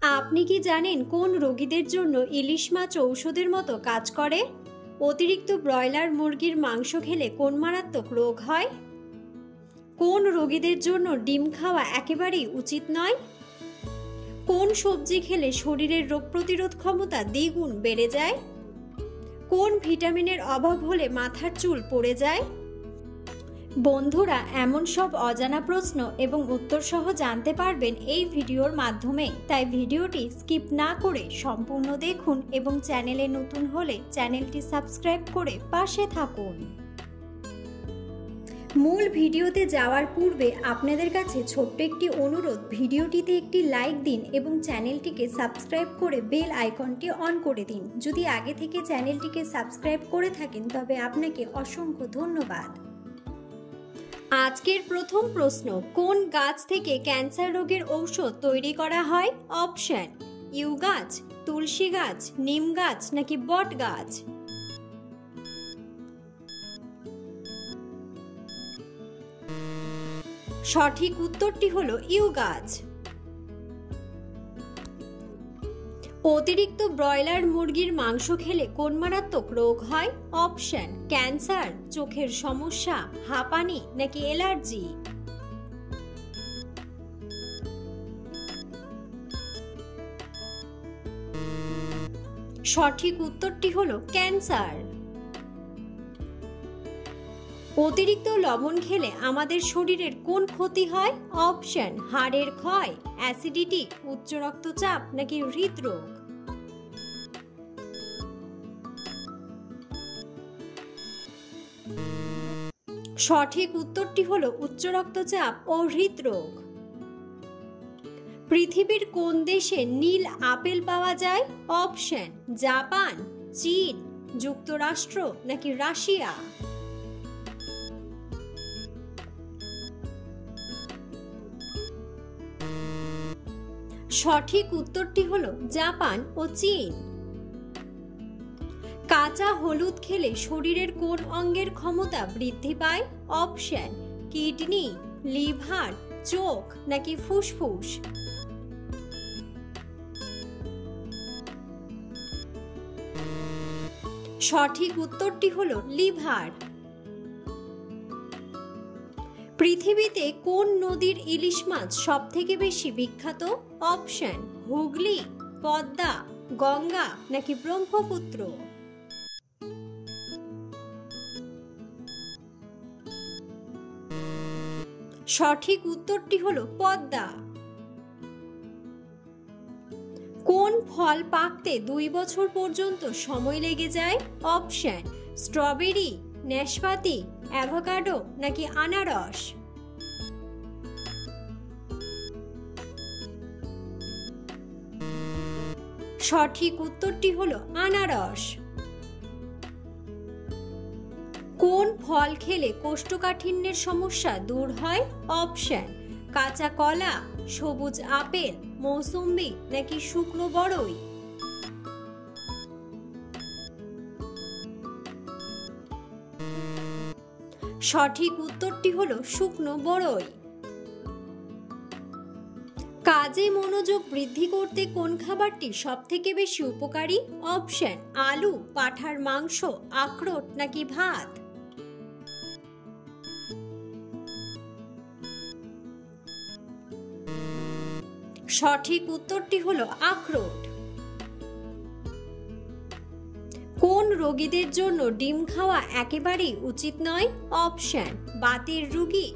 আপনি কি জানেন কোন রোগীদের জন্য ইলিশ মাছ ঔষধের মতো কাজ করে? অতিরিক্ত ব্রয়লার মুরগির মাংস খেলে কোন মারাত্মক রোগ হয়? কোন রোগীদের জন্য ডিম খাওয়া একেবারেই উচিত নয়? কোন সবজি খেলে শরীরের রোগ প্রতিরোধ ক্ষমতা দ্বিগুণ বেড়ে যায়? কোন ভিটামিনের অভাব হলে মাথার চুল পড়ে যায়? বন্ধুরা, এমন সব অজানা প্রশ্ন এবং উত্তর সহ জানতে পারবেন এই ভিডিওর মাধ্যমে, তাই ভিডিওটি স্কিপ না করে সম্পূর্ণ দেখুন এবং চ্যানেলে নতুন হলে চ্যানেলটি সাবস্ক্রাইব করে পাশে থাকুন। মূল ভিডিওতে যাওয়ার পূর্বে আপনাদের কাছে ছোট্ট একটি অনুরোধ, ভিডিওটিতে একটি লাইক দিন এবং চ্যানেলটিকে সাবস্ক্রাইব করে বেল আইকনটি অন করে দিন। যদি আগে থেকে চ্যানেলটিকে সাবস্ক্রাইব করে থাকেন তবে আপনাকে অসংখ্য ধন্যবাদ। আজকের প্রথম প্রশ্ন, কোন গাছ থেকে ক্যান্সার রোগের ঔষধ তৈরি করা হয়? অপশন: ইউ গাছ, তুলসী গাছ, নিম গাছ নাকি বট গাছ? সঠিক উত্তরটি হলো ইউ গাছ। অতিরিক্ত ব্রয়লার মুরগির মাংস খেলে কোন মারাত্মক রোগ হয়? অপশন: ক্যান্সার, চোখের সমস্যা, হাঁপানি নাকি অ্যালার্জি? সঠিক উত্তরটি হলো ক্যান্সার। অতিরিক্ত লবণ খেলে আমাদের শরীরের কোন ক্ষতি হয়? অপশন: হাড়ের ক্ষয়, অ্যাসিডিটি, উচ্চ রক্তচাপ নাকি হৃদরোগ? সঠিক উত্তরটি হলো উচ্চ রক্তচাপ ও হৃদরোগ। পৃথিবীর কোন দেশে নীল আপেল পাওয়া যায়? অপশন: জাপান, চীন, যুক্তরাষ্ট্র নাকি রাশিয়া? সঠিক উত্তরটি হলো জাপান ও চীন। কাঁচা হলুদ খেলে শরীরের কোন অঙ্গের ক্ষমতা বৃদ্ধি পায়? অপশন: কিডনি, লিভার, চোখ নাকি ফুসফুস? সঠিক উত্তরটি হলো লিভার। পৃথিবীতে কোন নদীর ইলিশ মাছ সবথেকে বেশি বিখ্যাত? অপশন: হুগলি, পদ্মা, গঙ্গা নাকি ব্রহ্মপুত্র? সঠিক উত্তরটি হলো পদ্মা। কোন ফল পাকতে 2 বছর পর্যন্ত সময় লেগে যায়? অপশন: স্ট্রবেরি, নাশপাতি, অ্যাভোকাডো নাকি আনারস? সঠিক উত্তরটি হলো আনারস। কোন ফল খেলে কোষ্ঠকাঠিন্যের সমস্যা দূর হয়? অপশন: কাঁচা কলা, সবুজ আপেল, মৌসুম্বি নাকি শুকনো বড়ই? সঠিক উত্তরটি হলো শুকনো বড়ই। কাজে মনোযোগ বৃদ্ধি করতে কোন খাবারটি সবথেকে বেশি উপকারী? অপশন: আলু, পাঁঠার মাংস, আখরোট নাকি ভাত? সঠিক উত্তরটি হলো আখরোট। কোন রোগীদের জন্য ডিম খাওয়া একেবারেই উচিত নয়? অপশন: বাতের রোগী,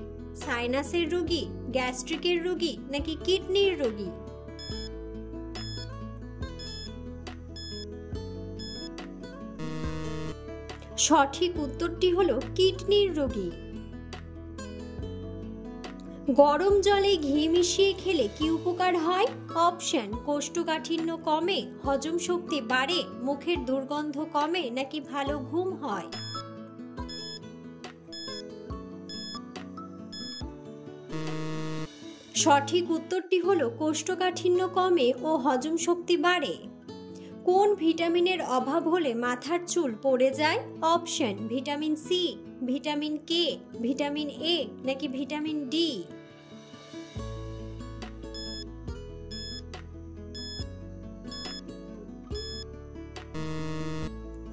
সাইনাসের রোগী, গ্যাস্ট্রিকের রোগী নাকি কিডনির রোগী? সঠিক উত্তরটি হলো কিডনির রোগী। গরম জলে ঘি মিশিয়ে খেলে কি উপকার হয়? অপশন: কোষ্ঠকাঠিন্য কমে, হজম শক্তি বাড়ে, মুখের দুর্গন্ধ কমে নাকি ভালো ঘুম হয়? সঠিক উত্তরটি হলো কোষ্ঠকাঠিন্য কমে ও হজম শক্তি বাড়ে। কোন ভিটামিনের অভাব হলে মাথার চুল পড়ে যায়? Option: vitamin C, vitamin K, vitamin A নাকি ভিটামিন ডি?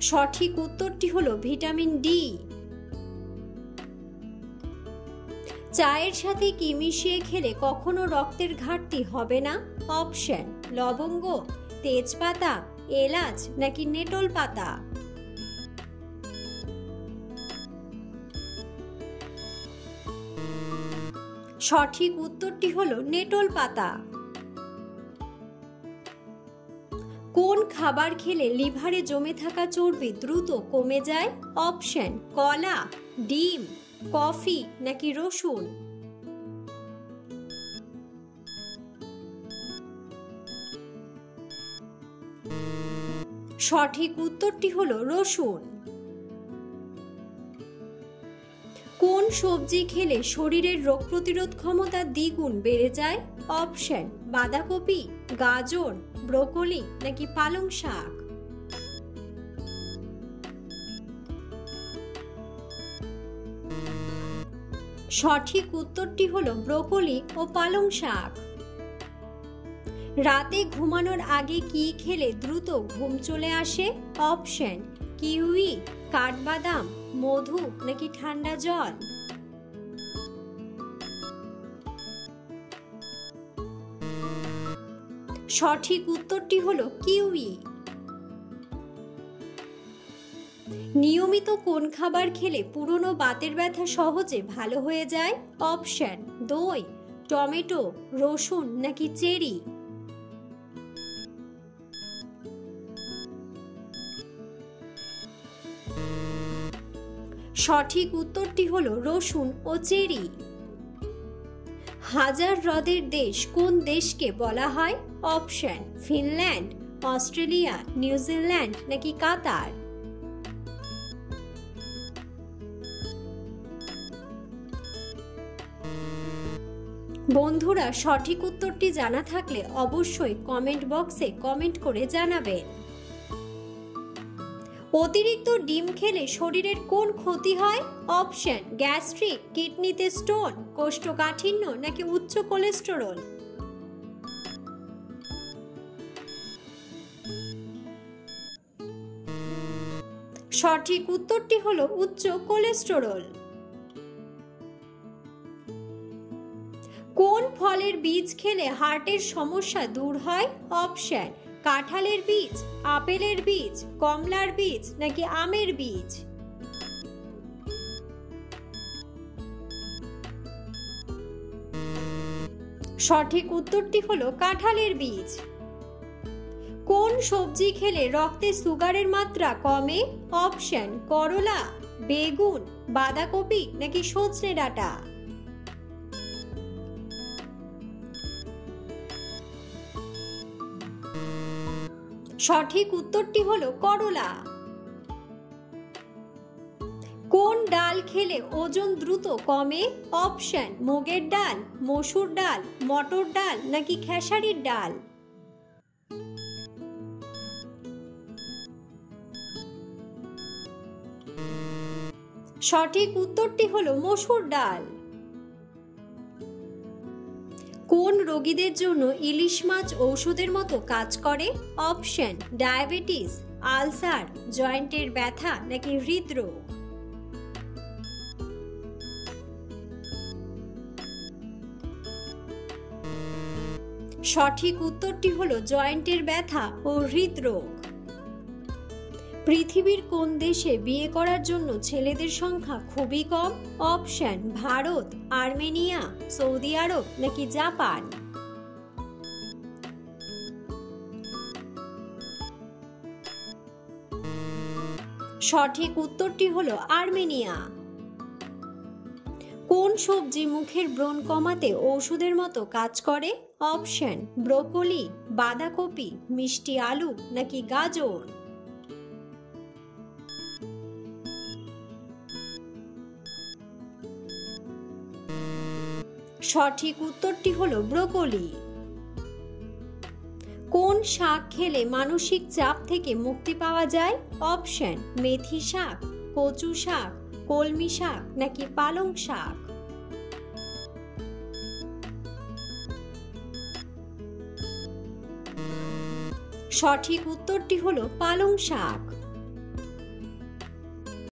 সঠিক উত্তরটি হলো ভিটামিন ডি। চায়ের সাথে কি মিশিয়ে খেলে কখনো রক্তের ঘাটতি হবে না? অপশন: লবঙ্গ, তেজপাতা, এলাচ নাকি নেটল পাতা। সঠিক উত্তরটি হলো নেটল পাতা। কোন খাবার খেলে লিভারে জমে থাকা চর্বি দ্রুত কমে যায়? অপশন: কলা, ডিম, কফি নাকি রসুন। সঠিক উত্তরটি হলো রসুন। কোন সবজি খেলে শরীরের রোগ প্রতিরোধ ক্ষমতা দ্বিগুণ বেড়ে যায়? অপশন: বাঁধাকপি, গাজর, ব্রোকলি নাকি পালং শাক। সঠিক উত্তরটি হলো ব্রোকলি ও পালং শাক। রাতে ঘুমানোর আগে কি খেলে দ্রুত ঘুম চলে আসে? অপশন: কিউই, কাঠবাদাম, মধু নাকি ঠান্ডা জল। সঠিক উত্তরটি হলো কিউই। নিয়মিত কোন খাবার খেলে পুরনো বাতের ব্যথা সহজে ভালো হয়ে যায়? অপশন: দই, টমেটো, রসুন নাকি চেরি। সঠিক উত্তরটি হলো রসুন ও চেরি। হাজার হ্রদের দেশ কোন দেশকে বলা হয়? অপশন: ফিনল্যান্ড, অস্ট্রেলিয়া, নিউজিল্যান্ড নাকি কাতার। বন্ধুরা, সঠিক উত্তরটি জানা থাকলে অবশ্যই কমেন্ট বক্সে কমেন্ট করে জানাবেন। অতিরিক্ত ডিম খেলে শরীরের কোন ক্ষতি হয়? অপশন: গ্যাস্ট্রিক, কিডনিতে স্টোন, কোষ্ঠকাঠিন্য নাকি উচ্চ কোলেস্টেরল। সঠিক উত্তরটি হলো উচ্চ কোলেস্টেরল। কোন ফলের বীজ খেলে হার্টের সমস্যা দূর হয়? অপশন: কাঁঠালের বীজ, আপেলের বীজ, কমলার বীজ নাকি আমের বীজ। সঠিক উত্তরটি হলো কাঁঠালের বীজ। কোন সবজি খেলে রক্তে সুগারের মাত্রা কমে? অপশন: করলা, বেগুন, বাঁধাকপি নাকি সজনে ডাঁটা। সঠিক উত্তরটি হলো করলা। কোন ডাল খেলে ওজন দ্রুত কমে? অপশন: মুগের ডাল, মসুর ডাল, মটর ডাল নাকি খেসারির ডাল। সঠিক উত্তরটি হলো মসুর ডাল। কোন রোগীদের জন্য ইলিশ মাছ ঔষধের মতো কাজ করে? অপশন: ডায়াবেটিস, আলসার, জয়েন্টের ব্যথা নাকি হৃদরোগ। সঠিক উত্তরটি হলো জয়েন্টের ব্যথা ও হৃদরোগ। পৃথিবীর কোন দেশে বিয়ে করার জন্য ছেলেদের সংখ্যা খুবই কম? অপশন: ভারত, আর্মেনিয়া, সৌদি আরব নাকি জাপান। সঠিক উত্তরটি হলো আর্মেনিয়া। কোন সবজি মুখের ব্রণ কমাতে ঔষধের মতো কাজ করে? অপশন: ব্রোকলি, বাঁধাকপি, মিষ্টি আলু নাকি গাজর। সঠিক উত্তরটি হলো ব্রোকলি। কোন শাক খেলে মানসিক চাপ থেকে মুক্তি পাওয়া যায়? অপশন: মেথি শাক, কচু শাক, কলমি শাক নাকি পালং শাক। সঠিক উত্তরটি হলো পালং শাক।